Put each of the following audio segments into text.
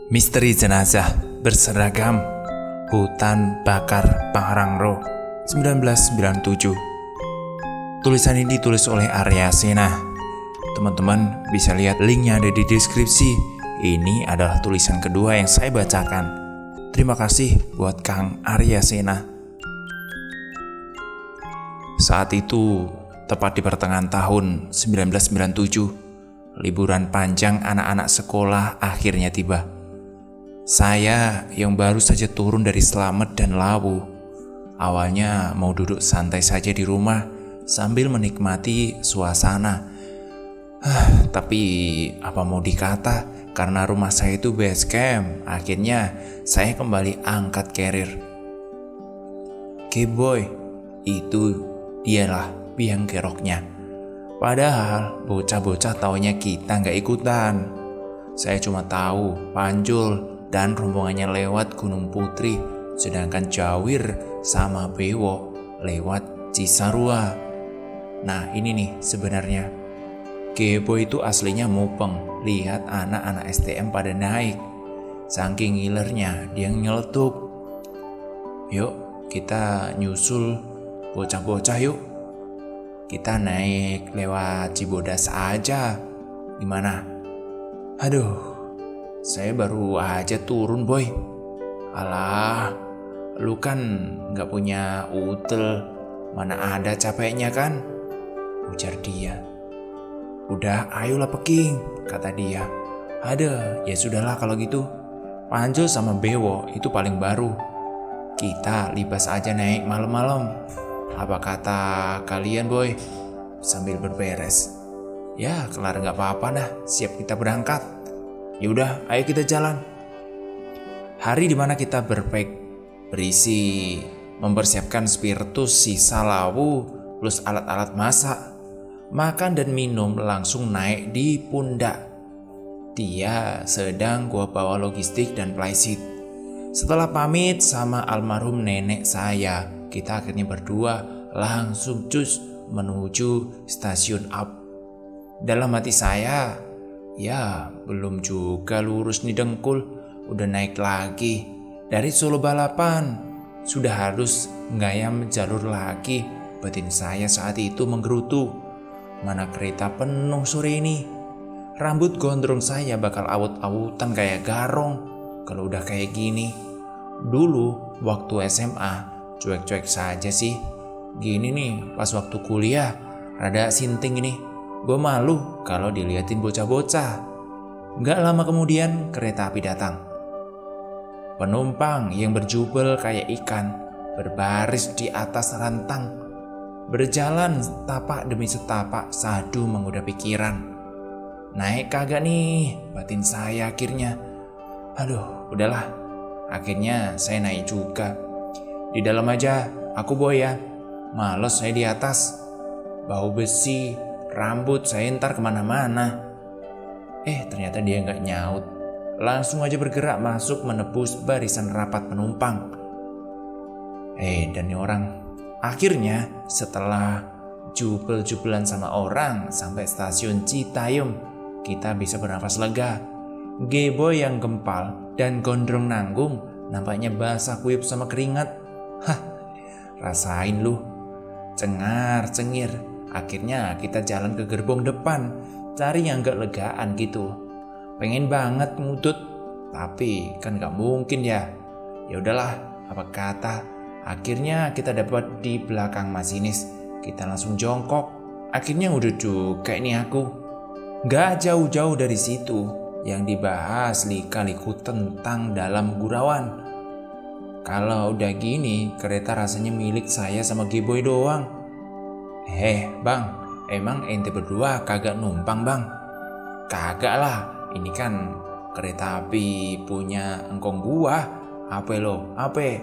Misteri jenazah berseragam Hutan Bakar Pangrango 1997. Tulisan ini ditulis oleh Arya Sena. Teman-teman bisa lihat linknya ada di deskripsi. Ini adalah tulisan kedua yang saya bacakan. Terima kasih buat Kang Arya Sena. Saat itu, tepat di pertengahan tahun 1997, liburan panjang anak-anak sekolah akhirnya tiba. Saya yang baru saja turun dari Slamet dan Lawu, awalnya mau duduk santai saja di rumah sambil menikmati suasana. Tapi apa mau dikata, karena rumah saya itu base camp, akhirnya saya kembali angkat carrier. K-boy, itu dialah biang keroknya. Padahal bocah-bocah taunya kita nggak ikutan. Saya cuma tahu Panjul dan rombongannya lewat Gunung Putri, sedangkan Jawir sama Bewo lewat Cisarua. Nah ini nih sebenarnya, Gebo itu aslinya mupeng lihat anak-anak STM pada naik. Saking ngilernya dia nyeletuk, "Yuk kita nyusul bocah-bocah yuk. Kita naik lewat Cibodas aja. Gimana?" Aduh, saya baru aja turun boy. Alah, lu kan gak punya utel, mana ada capeknya kan? Ujar dia. Udah ayolah peking, kata dia. Ada, ya sudahlah kalau gitu. Panjul sama Bewo itu paling baru. Kita libas aja naik malam-malam. Apa kata kalian boy? Sambil berberes. Ya kelar gak apa-apa dah, siap kita berangkat. Yaudah, ayo kita jalan. Hari dimana kita berpek berisi mempersiapkan spiritus sisa lawu plus alat-alat masak. Makan dan minum langsung naik di pundak. Dia sedang gua bawa logistik dan plyseed. Setelah pamit sama almarhum nenek saya, kita akhirnya berdua langsung cus menuju stasiun up. Dalam hati saya, ya belum juga lurus nih dengkul, udah naik lagi. Dari Solo balapan, sudah harus ngayam jalur lagi. Batin saya saat itu menggerutu. Mana kereta penuh sore ini. Rambut gondrong saya bakal awut-awutan kayak garong kalau udah kayak gini. Dulu waktu SMA cuek-cuek saja sih. Gini nih pas waktu kuliah rada sinting ini. Gue malu kalau diliatin bocah-bocah. Gak lama kemudian kereta api datang. Penumpang yang berjubel kayak ikan berbaris di atas rantang. Berjalan tapak demi setapak sadu menggoda pikiran. Naik kagak nih, batin saya akhirnya. Aduh, udahlah. Akhirnya saya naik juga. Di dalam aja, aku boy ya. Males saya di atas. Bau besi, rambut saya ntar kemana-mana. Ternyata dia nggak nyaut. Langsung aja bergerak masuk menebus barisan rapat penumpang. Dan nih orang. Akhirnya setelah jubel-jubelan sama orang sampai stasiun Citayam, kita bisa bernafas lega. Gebo yang gempal dan gondrong nanggung nampaknya basah kuyup sama keringat. Rasain lu. Cengar-cengir. Akhirnya kita jalan ke gerbong depan, cari yang gak legaan gitu. Pengen banget ngudut, tapi kan gak mungkin ya. Ya udahlah, apa kata. Akhirnya kita dapat di belakang masinis. Kita langsung jongkok. Akhirnya ngudut juga ini aku. Gak jauh-jauh dari situ yang dibahas lika-liku tentang dalam gurauan. Kalau udah gini, kereta rasanya milik saya sama Gboy doang. Bang, emang ente berdua kagak numpang bang? Kagak lah, ini kan kereta api punya engkong gua. Apa lo? Apa?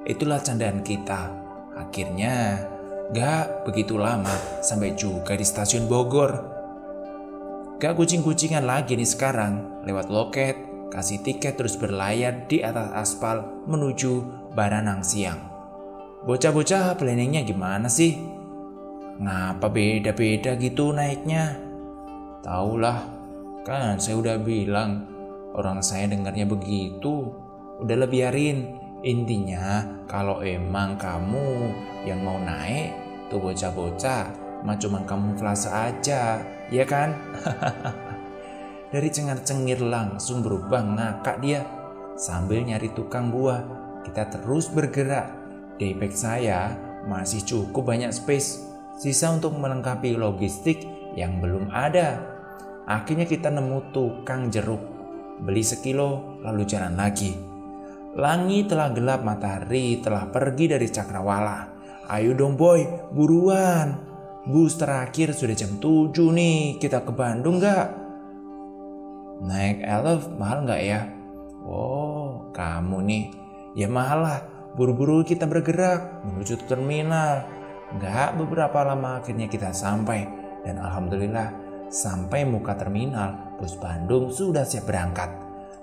Itulah candaan kita. Akhirnya gak begitu lama sampai juga di stasiun Bogor. Gak kucing-kucingan lagi nih sekarang. Lewat loket, kasih tiket terus berlayar di atas aspal menuju Baranang Siang. Bocah-bocah planningnya gimana sih? Ngapa beda-beda gitu naiknya? Taulah, kan saya udah bilang orang saya dengarnya begitu. Udahlah biarin. Intinya kalau emang kamu yang mau naik, tuh bocah-bocah mah cuman kamuflase aja, ya kan? Dari cengar-cengir langsung berubah ngakak dia. Sambil nyari tukang buah, kita terus bergerak. Daypack saya masih cukup banyak space, sisa untuk melengkapi logistik yang belum ada. Akhirnya kita nemu tukang jeruk, beli sekilo lalu jalan lagi. Langit telah gelap, matahari telah pergi dari cakrawala. Ayo dong boy, buruan. Bus terakhir sudah jam 7 nih, kita ke Bandung gak? Naik Elf mahal gak ya? Oh, kamu nih. Ya mahal lah, buru-buru kita bergerak menuju terminal. Gak beberapa lama akhirnya kita sampai. Dan alhamdulillah, sampai muka terminal, bus Bandung sudah siap berangkat.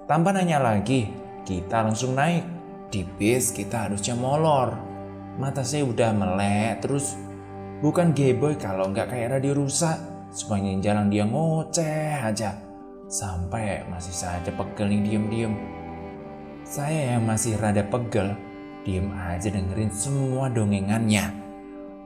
Tanpa nanya lagi, kita langsung naik. Di bis kita harusnya molor. Mata saya udah melek terus. Bukan gayboy kalau nggak kayak radio rusak. Sepanjang jalan dia ngoceh aja. Sampai masih saja pegel nih diem-diem. Saya yang masih rada pegel, diem aja dengerin semua dongengannya.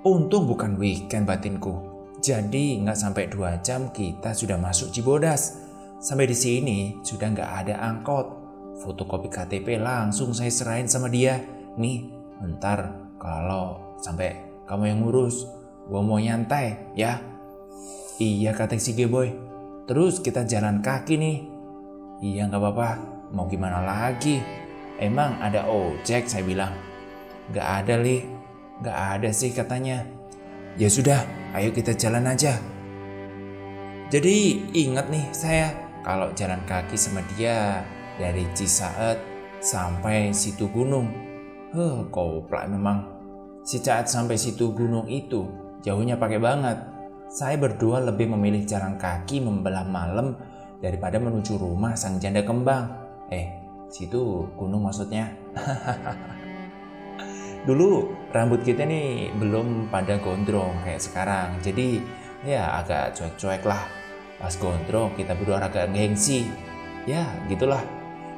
Untung bukan weekend batinku. Jadi nggak sampai 2 jam kita sudah masuk Cibodas. Sampai di sini sudah nggak ada angkot. Fotokopi KTP langsung saya serahin sama dia. Nih, ntar kalau sampai kamu yang ngurus, gua mau nyantai ya. Iya kata si Geboy. Terus kita jalan kaki nih. Iya gak apa-apa, mau gimana lagi. Emang ada ojek, saya bilang. Gak ada Li, gak ada sih katanya. Ya sudah, ayo kita jalan aja. Jadi ingat nih saya, kalau jalan kaki sama dia dari Cisaat sampai Situ Gunung. Koplak memang. Cisaat sampai Situ Gunung itu jauhnya pakai banget. Saya berdua lebih memilih jalan kaki membelah malam daripada menuju rumah sang janda kembang. Situ Gunung maksudnya. Dulu rambut kita nih belum pada gondrong kayak sekarang. Jadi ya agak cuek-cuek lah. Pas gondrong kita berdua agak gengsi. Ya gitulah.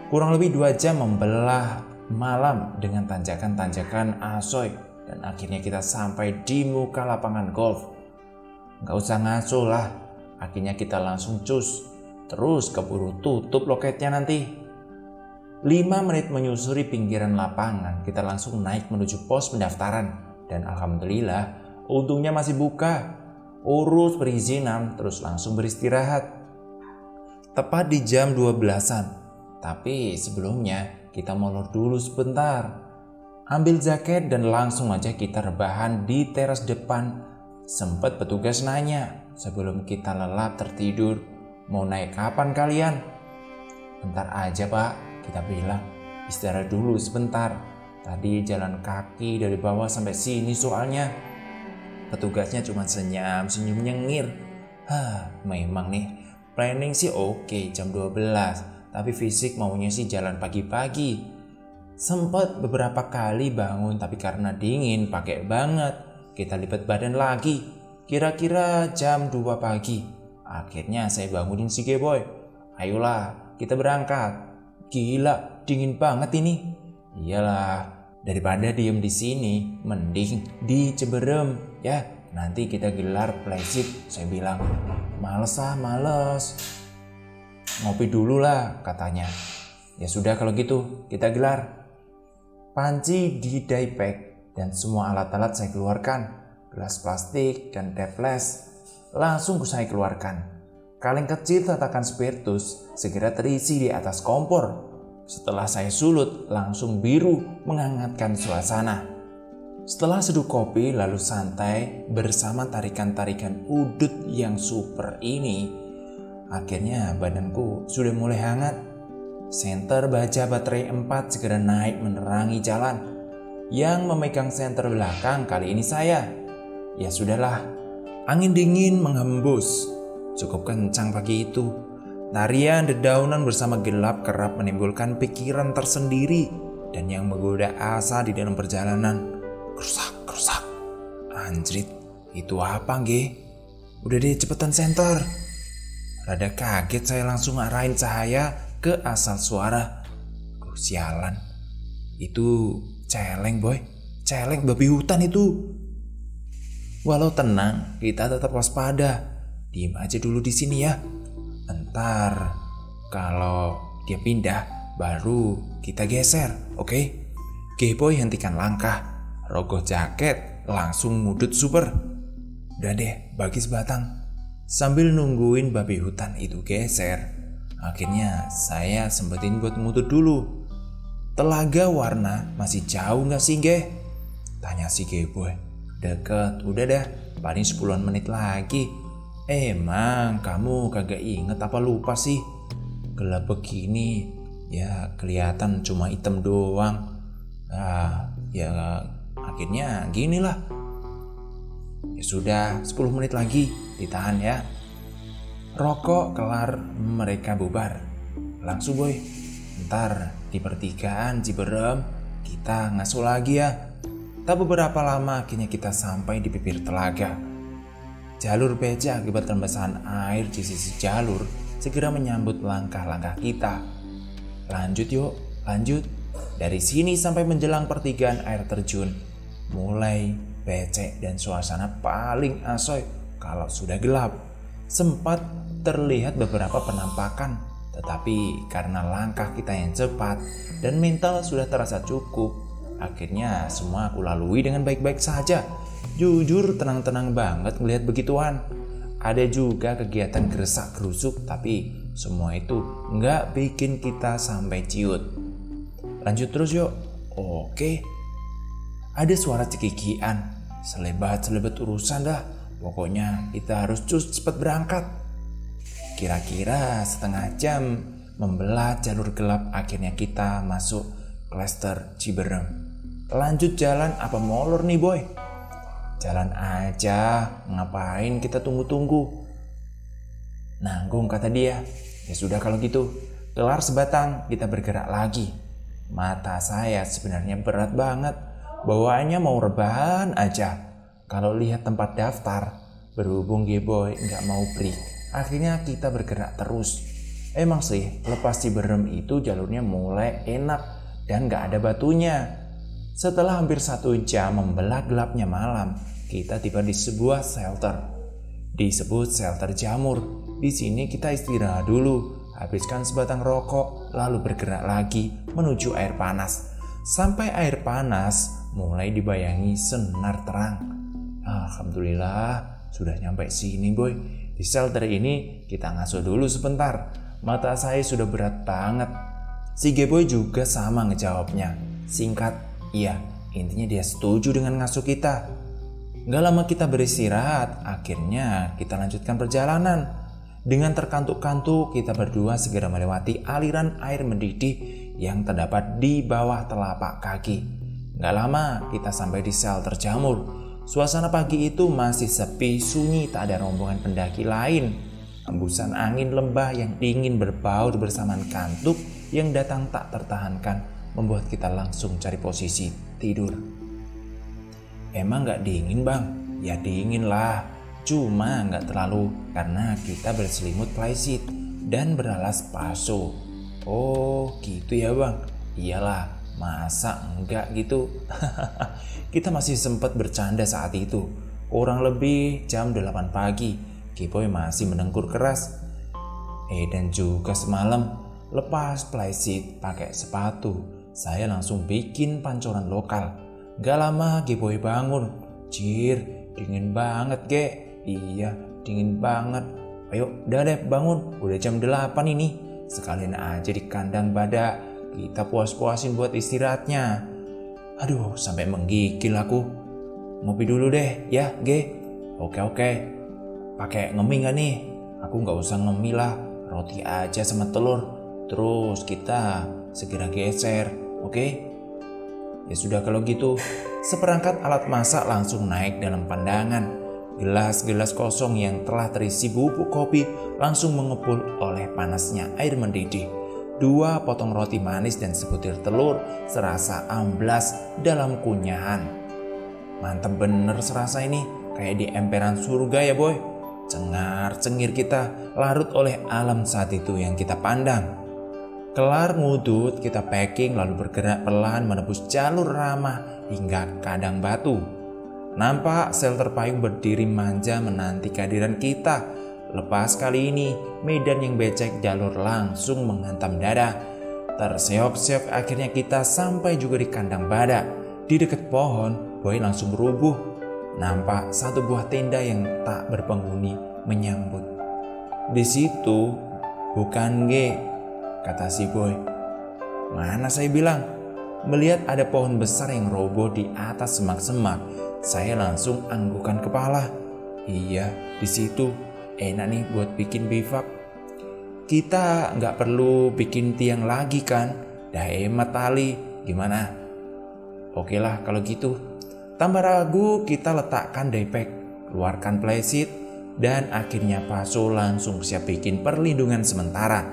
Kurang lebih 2 jam membelah malam dengan tanjakan-tanjakan asoy. Dan akhirnya kita sampai di muka lapangan golf. Gak usah ngaco lah. Akhirnya kita langsung cus. Terus keburu tutup loketnya nanti. 5 menit menyusuri pinggiran lapangan, kita langsung naik menuju pos pendaftaran. Dan alhamdulillah, untungnya masih buka. Urus perizinan, terus langsung beristirahat. Tepat di jam 12-an. Tapi sebelumnya kita molor dulu sebentar. Ambil jaket dan langsung aja kita rebahan di teras depan. Sempat petugas nanya sebelum kita lelap tertidur, mau naik kapan kalian? Bentar aja pak, kita bilang. Istirahat dulu sebentar. Tadi jalan kaki dari bawah sampai sini soalnya. Petugasnya cuma senyum nyengir. Memang nih, planning sih oke jam 12. Tapi fisik maunya sih jalan pagi-pagi. Sempat beberapa kali bangun tapi karena dingin pakai banget. Kita lipat badan lagi. Kira-kira jam 2 pagi. Akhirnya saya bangunin si Geboy. Ayolah kita berangkat. Gila dingin banget ini. Iyalah daripada diem di sini mending di Ciberem ya. Nanti kita gelar flagship, saya bilang. Males. Ngopi dulu lah katanya. Ya sudah kalau gitu kita gelar. Panci di daypack dan semua alat-alat saya keluarkan. Gelas plastik dan teples langsung saya keluarkan. Kaleng kecil tatakan spiritus segera terisi di atas kompor. Setelah saya sulut langsung biru menghangatkan suasana. Setelah seduh kopi lalu santai bersama tarikan-tarikan udut yang super ini. Akhirnya badanku sudah mulai hangat. Senter baja baterai 4 segera naik menerangi jalan. Yang memegang senter belakang kali ini saya. Ya sudahlah, angin dingin menghembus. Cukup kencang pagi itu. Tarian dedaunan bersama gelap kerap menimbulkan pikiran tersendiri. Dan yang menggoda asa di dalam perjalanan. Kerusak. Anjrit, itu apa nge? Udah deh cepetan senter. Rada kaget saya langsung arahin cahaya ke asal suara. Sialan, itu celeng boy, celeng babi hutan itu. Walau tenang, kita tetap waspada. Diem aja dulu di sini ya. Entar kalau dia pindah, baru kita geser, oke? G-boy hentikan langkah, rogoh jaket, langsung ngudut super. Udah deh, bagi sebatang. Sambil nungguin babi hutan itu geser, akhirnya saya sempetin buat ngutut dulu. Telaga Warna masih jauh gak sih, Ge? Tanya si G-boy. Deket, udah dah, paling 10-an menit lagi. Emang kamu kagak inget apa lupa sih? Gelap begini, ya kelihatan cuma hitam doang. Ya akhirnya gini lah. Ya sudah, 10 menit lagi, ditahan ya. Rokok kelar, mereka bubar. Langsung boy, ntar di pertigaan Ciberem kita ngasuh lagi ya. Tak beberapa lama akhirnya kita sampai di bibir telaga. Jalur beca akibat rembesan air di sisi jalur segera menyambut langkah-langkah kita. Lanjut yuk, lanjut. Dari sini sampai menjelang pertigaan air terjun, mulai becek dan suasana paling asoy kalau sudah gelap. Sempat terlihat beberapa penampakan, tetapi karena langkah kita yang cepat dan mental sudah terasa cukup, akhirnya semua aku lalui dengan baik-baik saja. Jujur tenang-tenang banget ngelihat begituan. Ada juga kegiatan geresak-gerusuk, tapi semua itu nggak bikin kita sampai ciut. Lanjut terus yuk. Oke. Ada suara cekikian, selebat-selebat urusan dah. Pokoknya kita harus cepet berangkat. Kira-kira setengah jam membelah jalur gelap, akhirnya kita masuk klaster Ciberem. Lanjut jalan apa molor nih boy? Jalan aja, ngapain kita tunggu-tunggu? Nanggung kata dia. Ya sudah kalau gitu, kelar sebatang kita bergerak lagi. Mata saya sebenarnya berat banget, bawaannya mau rebahan aja. Kalau lihat tempat daftar, berhubung G-boy nggak mau break, akhirnya kita bergerak terus. Emang sih, lepas Ciberem itu jalurnya mulai enak dan nggak ada batunya. Setelah hampir 1 jam membelah gelapnya malam, kita tiba di sebuah shelter. Disebut shelter jamur. Di sini kita istirahat dulu, habiskan sebatang rokok, lalu bergerak lagi menuju air panas. Sampai air panas mulai dibayangi sinar terang. Alhamdulillah sudah nyampe sini boy. Di shelter ini kita ngasuh dulu sebentar. Mata saya sudah berat banget. Si G-boy juga sama ngejawabnya. Singkat, iya, intinya dia setuju dengan ngasuh kita. Gak lama kita beristirahat, akhirnya kita lanjutkan perjalanan. Dengan terkantuk-kantuk, kita berdua segera melewati aliran air mendidih yang terdapat di bawah telapak kaki. Gak lama kita sampai di shelter jamur. Suasana pagi itu masih sepi, sunyi, tak ada rombongan pendaki lain. Hembusan angin lembah yang dingin berbaur bersamaan kantuk yang datang tak tertahankan membuat kita langsung cari posisi tidur. Emang gak dingin bang? Ya dingin lah, cuma gak terlalu karena kita berselimut plyseed dan beralas paso. Oh gitu ya bang? Iyalah, masa enggak gitu? Kita masih sempat bercanda saat itu. Kurang lebih jam 8 pagi, G-boy masih mendengkur keras. Dan juga semalam lepas plyseed pakai sepatu, saya langsung bikin pancoran lokal. Gak lama G-boy bangun. Cir, dingin banget Ge. Iya, dingin banget. Ayo, udah deh bangun. Udah jam 8 ini. Sekalian aja di kandang badak. Kita puas-puasin buat istirahatnya. Aduh, sampai menggigil aku. Ngopi dulu deh, ya Ge. Oke. Pakai ngemih gak nih? Aku gak usah ngemih lah. Roti aja sama telur. Terus kita segera geser, oke? Ya sudah kalau gitu. Seperangkat alat masak langsung naik dalam pandangan. Gelas-gelas kosong yang telah terisi bubuk kopi langsung mengepul oleh panasnya air mendidih. 2 potong roti manis dan sebutir telur serasa amblas dalam kunyahan. Mantap bener serasa ini, kayak di emperan surga ya boy. Cengar-cengir kita larut oleh alam saat itu yang kita pandang. Kelar ngudut, kita packing lalu bergerak pelan menembus jalur ramah hingga kandang batu. Nampak sel terpayung berdiri manja menanti kehadiran kita. Lepas kali ini, medan yang becek jalur langsung menghantam dada. Terseok-seok akhirnya kita sampai juga di kandang badak. Di dekat pohon, Boy langsung rubuh. Nampak satu buah tenda yang tak berpenghuni menyambut. Di situ, bukan G, kata si Boy. Mana saya bilang? Melihat ada pohon besar yang roboh di atas semak-semak, saya langsung anggukan kepala. Iya, di situ enak nih buat bikin bivak. Kita nggak perlu bikin tiang lagi kan? Dah hemat tali, gimana? Oke lah kalau gitu. Tanpa ragu kita letakkan daypack, keluarkan playseat, dan akhirnya Paso langsung siap bikin perlindungan sementara.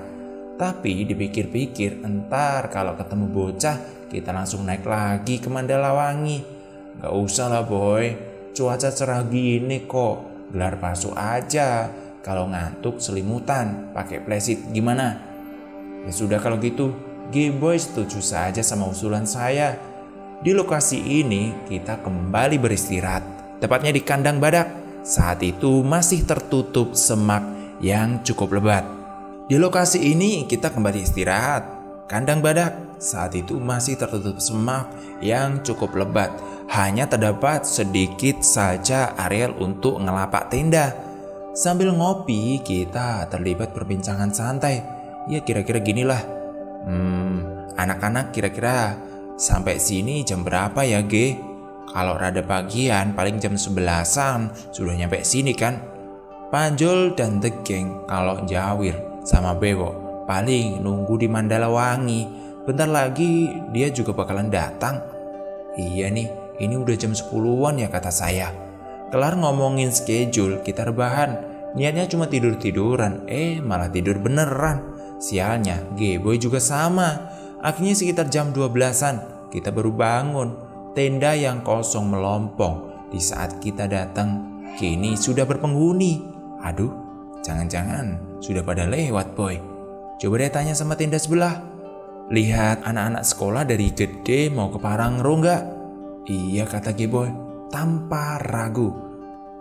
Tapi dipikir-pikir, entar kalau ketemu bocah kita langsung naik lagi ke Mandalawangi. Gak usah lah Boy, cuaca cerah gini kok, gelar Paso aja. Kalau ngantuk selimutan, pakai playseat gimana? Ya sudah kalau gitu, G-Boy setuju saja sama usulan saya. Di lokasi ini kita kembali beristirahat, tepatnya di kandang badak. Saat itu masih tertutup semak yang cukup lebat. Di lokasi ini kita kembali istirahat. Kandang badak saat itu masih tertutup semak yang cukup lebat. Hanya terdapat sedikit saja areal untuk ngelapak tenda. Sambil ngopi kita terlibat perbincangan santai. Ya kira-kira ginilah. Anak-anak kira-kira sampai sini jam berapa ya G? Kalau rada pagian paling jam 11-an sudah nyampe sini kan? Panjul dan The Gang kalau Jawir sama Bewo paling nunggu di Mandalawangi. Bentar lagi dia juga bakalan datang. Iya nih, ini udah jam 10-an ya kata saya. Kelar ngomongin schedule, kita rebahan. Niatnya cuma tidur-tiduran, malah tidur beneran. Sialnya, G-Boy juga sama. Akhirnya sekitar jam 12-an, kita baru bangun. Tenda yang kosong melompong di saat kita datang kini sudah berpenghuni. Aduh, jangan-jangan sudah pada lewat Boy. Coba deh tanya sama tenda sebelah. Lihat anak-anak sekolah dari Gede mau ke Parangro nggak? Iya kata G-Boy, tanpa ragu.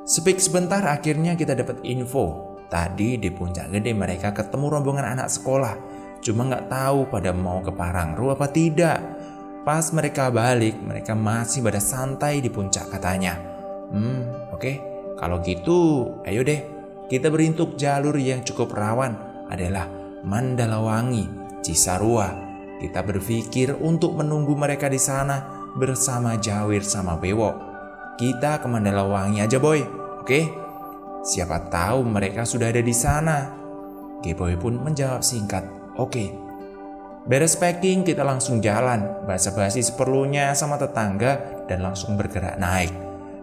Speak sebentar akhirnya kita dapat info. Tadi di Puncak Gede mereka ketemu rombongan anak sekolah. Cuma nggak tahu pada mau ke Parangro apa tidak. Pas mereka balik, mereka masih pada santai di puncak katanya. Oke. Kalau gitu, ayo deh. Kita berintuk jalur yang cukup rawan adalah Mandalawangi, Cisarua. Kita berpikir untuk menunggu mereka di sana bersama Jawir sama Bewo. Kita ke Mandalawangi aja Boy, oke? Siapa tahu mereka sudah ada di sana. G-Boy pun menjawab singkat, oke. Beres packing kita langsung jalan, basa-basi seperlunya sama tetangga dan langsung bergerak naik.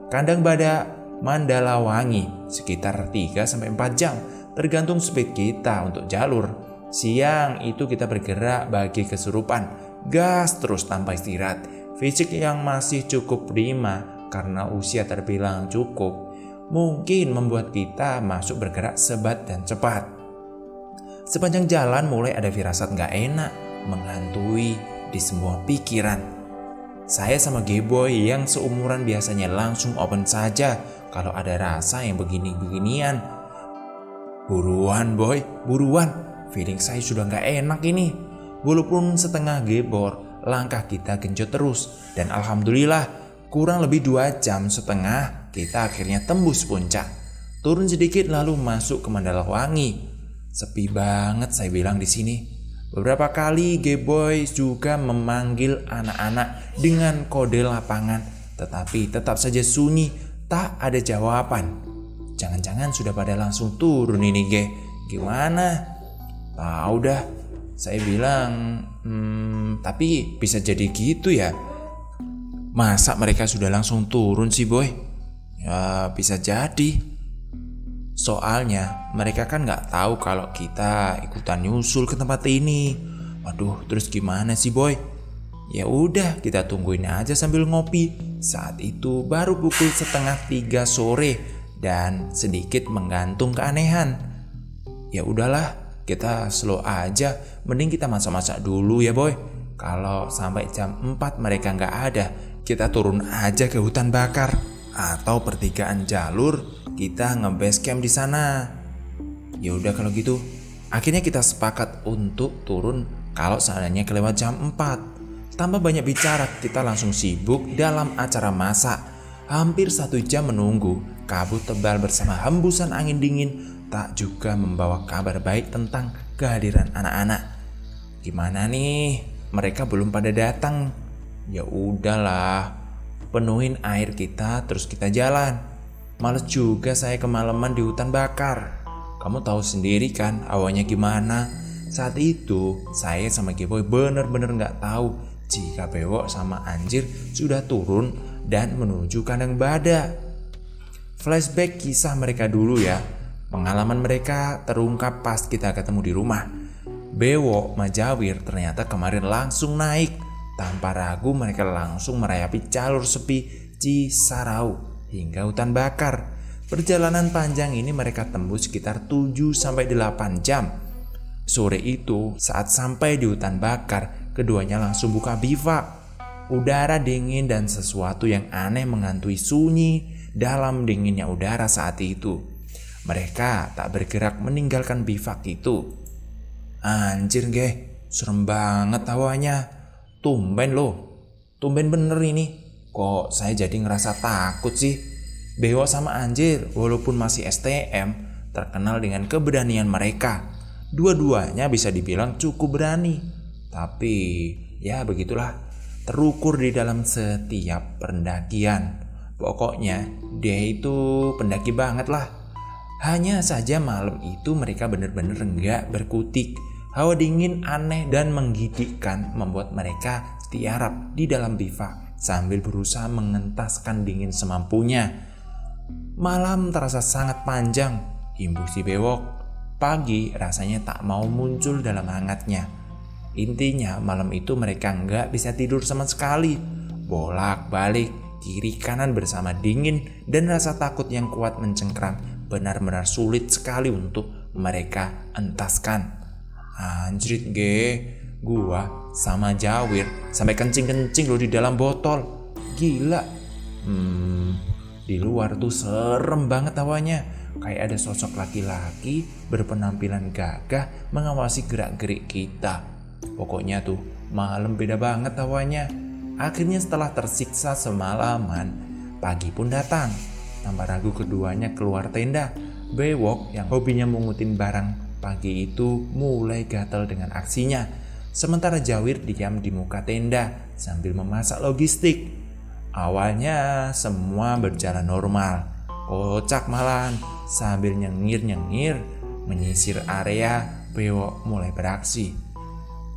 Kandang badak Mandalawangi sekitar 3-4 jam tergantung speed kita untuk jalur. Siang itu kita bergerak bagi kesurupan, gas terus tanpa istirahat. Fisik yang masih cukup prima karena usia terbilang cukup, mungkin membuat kita masuk bergerak sebat dan cepat. Sepanjang jalan mulai ada firasat gak enak menghantui di semua pikiran. Saya sama G-Boy yang seumuran biasanya langsung open saja kalau ada rasa yang begini-beginian. Buruan Boy, buruan. Feeling saya sudah gak enak ini. Walaupun setengah gebor, langkah kita genjot terus. Dan alhamdulillah, kurang lebih 2,5 jam kita akhirnya tembus puncak. Turun sedikit lalu masuk ke Mandalawangi. Sepi banget saya bilang di sini. Beberapa kali G-Boy juga memanggil anak-anak dengan kode lapangan. Tetapi tetap saja sunyi, tak ada jawaban. Jangan-jangan sudah pada langsung turun ini G. Gimana? Tahu dah, saya bilang, tapi bisa jadi gitu ya. Masa mereka sudah langsung turun sih Boy? Ya bisa jadi. Soalnya mereka kan nggak tahu kalau kita ikutan nyusul ke tempat ini. Waduh, terus gimana sih Boy? Ya udah, kita tungguin aja sambil ngopi. Saat itu baru pukul 2:30 sore dan sedikit menggantung keanehan. Ya udahlah, kita slow aja. Mending kita masak-masak dulu ya boy. Kalau sampai jam 4 mereka nggak ada, kita turun aja ke hutan bakar. Atau pertigaan jalur, kita nge-base camp di sana. Ya udah kalau gitu. Akhirnya kita sepakat untuk turun kalau seandainya kelewat jam 4. Tanpa banyak bicara, kita langsung sibuk dalam acara masak. Hampir 1 jam menunggu, kabut tebal bersama hembusan angin dingin tak juga membawa kabar baik tentang kehadiran anak-anak. Gimana nih? Mereka belum pada datang. Ya udahlah, penuhin air kita terus kita jalan. Males juga saya kemalaman di hutan bakar. Kamu tahu sendiri kan awalnya gimana. Saat itu saya sama Geboy bener-bener gak tahu jika Bewok sama Anjir sudah turun dan menuju kandang badak. Flashback kisah mereka dulu ya. Pengalaman mereka terungkap pas kita ketemu di rumah. Bewok Majawir ternyata kemarin langsung naik. Tanpa ragu mereka langsung merayapi jalur sepi Cisarau hingga hutan bakar. Perjalanan panjang ini mereka tembus sekitar 7-8 jam. Sore itu saat sampai di hutan bakar, keduanya langsung buka bivak. Udara dingin dan sesuatu yang aneh menghantui sunyi dalam dinginnya udara saat itu. Mereka tak bergerak meninggalkan bivak itu. Anjir geh, serem banget hawanya. Tumben loh, tumben bener ini. Kok saya jadi ngerasa takut sih? Bewok sama Anjir walaupun masih STM terkenal dengan keberanian mereka. Dua-duanya bisa dibilang cukup berani. Tapi ya begitulah, terukur di dalam setiap pendakian. Pokoknya dia itu pendaki banget lah. Hanya saja malam itu mereka benar-benar enggak berkutik. Hawa dingin, aneh dan menggigitkan membuat mereka tiarap di dalam bivak sambil berusaha mengentaskan dingin semampunya. Malam terasa sangat panjang, imbuh si Bewok. Pagi rasanya tak mau muncul dalam hangatnya. Intinya malam itu mereka nggak bisa tidur sama sekali. Bolak-balik, kiri kanan bersama dingin dan rasa takut yang kuat mencengkram. Benar-benar sulit sekali untuk mereka entaskan. Anjrit ge, gua sama Jawir sampai kencing-kencing loh di dalam botol. Gila. Di luar tuh serem banget hawanya. Kayak ada sosok laki-laki berpenampilan gagah mengawasi gerak-gerik kita. Pokoknya tuh malam beda banget hawanya. Akhirnya setelah tersiksa semalaman, pagi pun datang. Tanpa ragu keduanya keluar tenda. Bewok yang hobinya mengutin barang pagi itu mulai gatal dengan aksinya. Sementara Jawir diam di muka tenda sambil memasak logistik. Awalnya semua berjalan normal. Kocak malahan sambil nyengir-nyengir menyisir area, Bewok mulai beraksi.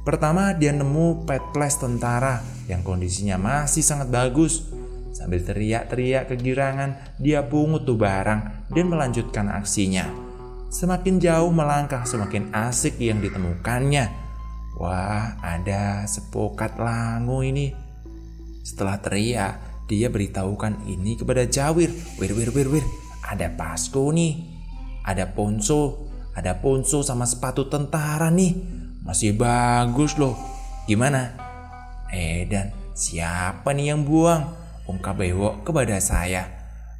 Pertama dia nemu pet place tentara yang kondisinya masih sangat bagus. Sambil teriak-teriak kegirangan, dia pungut tuh barang dan melanjutkan aksinya. Semakin jauh melangkah semakin asik yang ditemukannya. Wah, ada sepokat langu ini. Setelah teriak, dia beritahukan ini kepada Jawir. Wir, ada pasko nih. Ada ponso sama sepatu tentara nih. Masih bagus loh. Gimana? Dan siapa nih yang buang? Ungkap Bewok kepada saya.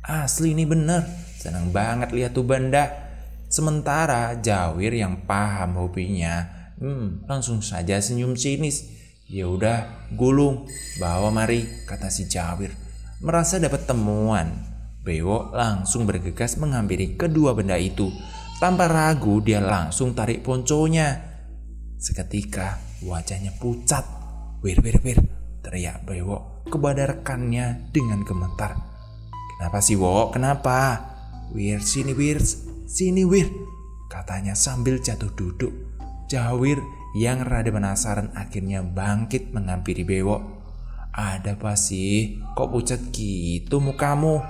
Asli nih bener. Senang banget lihat tuh benda. Sementara Jawir yang paham hobinya, langsung saja senyum sinis. Ya udah, gulung, bawa mari, kata si Jawir. Merasa dapat temuan, Bewok langsung bergegas menghampiri kedua benda itu. Tanpa ragu dia langsung tarik ponconya. Seketika wajahnya pucat. Wir, teriak Bewok kepada rekannya dengan gemetar. Kenapa sih Wok? Kenapa? Wir, sini Wir, katanya sambil jatuh duduk. Jawir yang rada penasaran akhirnya bangkit menghampiri Bewok. Ada apa sih? Kok pucat gitu mukamu?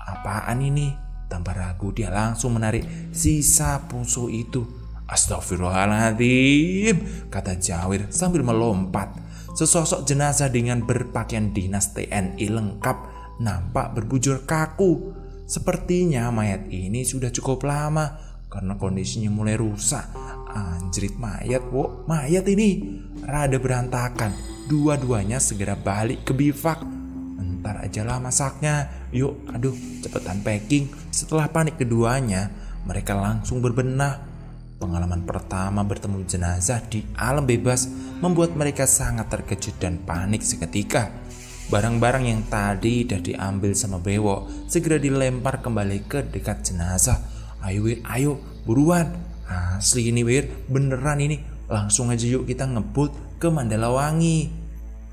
Apaan ini? Tanpa ragu dia langsung menarik sisa ponco itu. Astagfirullahaladzim, kata Jawir sambil melompat. Sesosok jenazah dengan berpakaian dinas TNI lengkap nampak berbujur kaku. Sepertinya mayat ini sudah cukup lama karena kondisinya mulai rusak. Anjrit, mayat, wo, mayat ini. Rada berantakan. Dua-duanya segera balik ke bivak. Ntar aja lah masaknya. Yuk, aduh, cepetan packing. Setelah panik keduanya, mereka langsung berbenah. Pengalaman pertama bertemu jenazah di alam bebas membuat mereka sangat terkejut dan panik seketika. Barang-barang yang tadi udah diambil sama Bewo segera dilempar kembali ke dekat jenazah. Ayo Wir, ayo, buruan. Asli ini Wir, beneran ini. Langsung aja yuk kita ngebut ke Mandalawangi.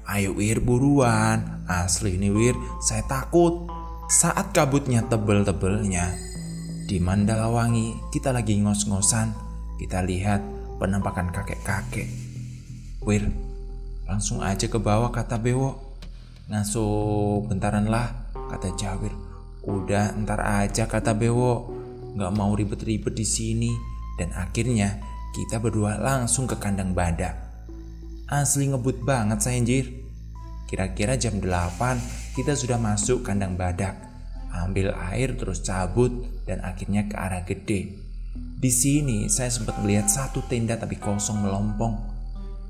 Ayo Wir, buruan. Asli ini Wir, saya takut. Saat kabutnya tebel-tebelnya, di Mandalawangi kita lagi ngos-ngosan. Kita lihat penampakan kakek-kakek. Wir, langsung aja ke bawah, kata Bewo. Ngasuh bentaran lah, kata Jawir. Udah, ntar aja, kata Bewo. Gak mau ribet-ribet di sini. Dan akhirnya kita berdua langsung ke kandang badak. Asli ngebut banget saya, anjir. Kira-kira jam 8 kita sudah masuk kandang badak. Ambil air terus cabut dan akhirnya ke arah gede. Di sini saya sempat melihat satu tenda tapi kosong melompong.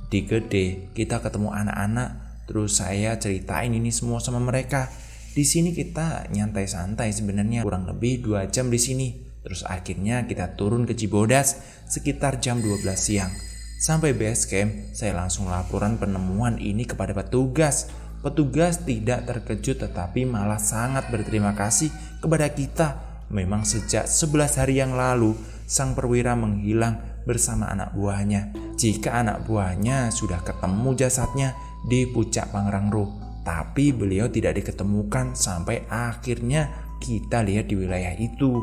Di gede kita ketemu anak-anak, terus saya ceritain ini semua sama mereka. Di sini kita nyantai santai sebenarnya, kurang lebih 2 jam di sini. Terus akhirnya kita turun ke Cibodas sekitar jam 12 siang. Sampai base camp, saya langsung laporan penemuan ini kepada petugas. Petugas tidak terkejut tetapi malah sangat berterima kasih kepada kita. Memang sejak 11 hari yang lalu, sang perwira menghilang bersama anak buahnya. Jika anak buahnya sudah ketemu jasadnya di Puncak Pangrango, tapi beliau tidak diketemukan sampai akhirnya kita lihat di wilayah itu.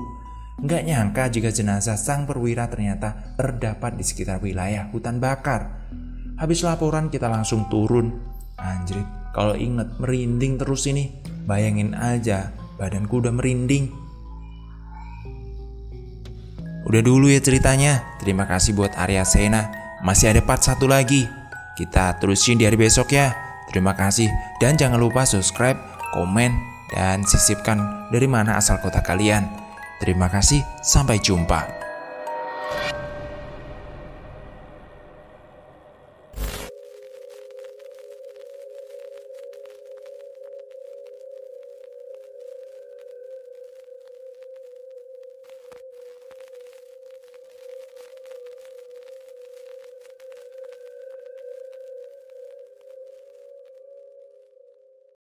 Nggak nyangka jika jenazah sang perwira ternyata terdapat di sekitar wilayah hutan bakar. Habis laporan kita langsung turun. Anjrit, kalau inget merinding terus ini. Bayangin aja, badanku udah merinding. Udah dulu ya ceritanya. Terima kasih buat Arya Sena. Masih ada part 1 lagi. Kita terusin di hari besok ya. Terima kasih. Dan jangan lupa subscribe, komen, dan sisipkan dari mana asal kota kalian. Terima kasih. Sampai jumpa.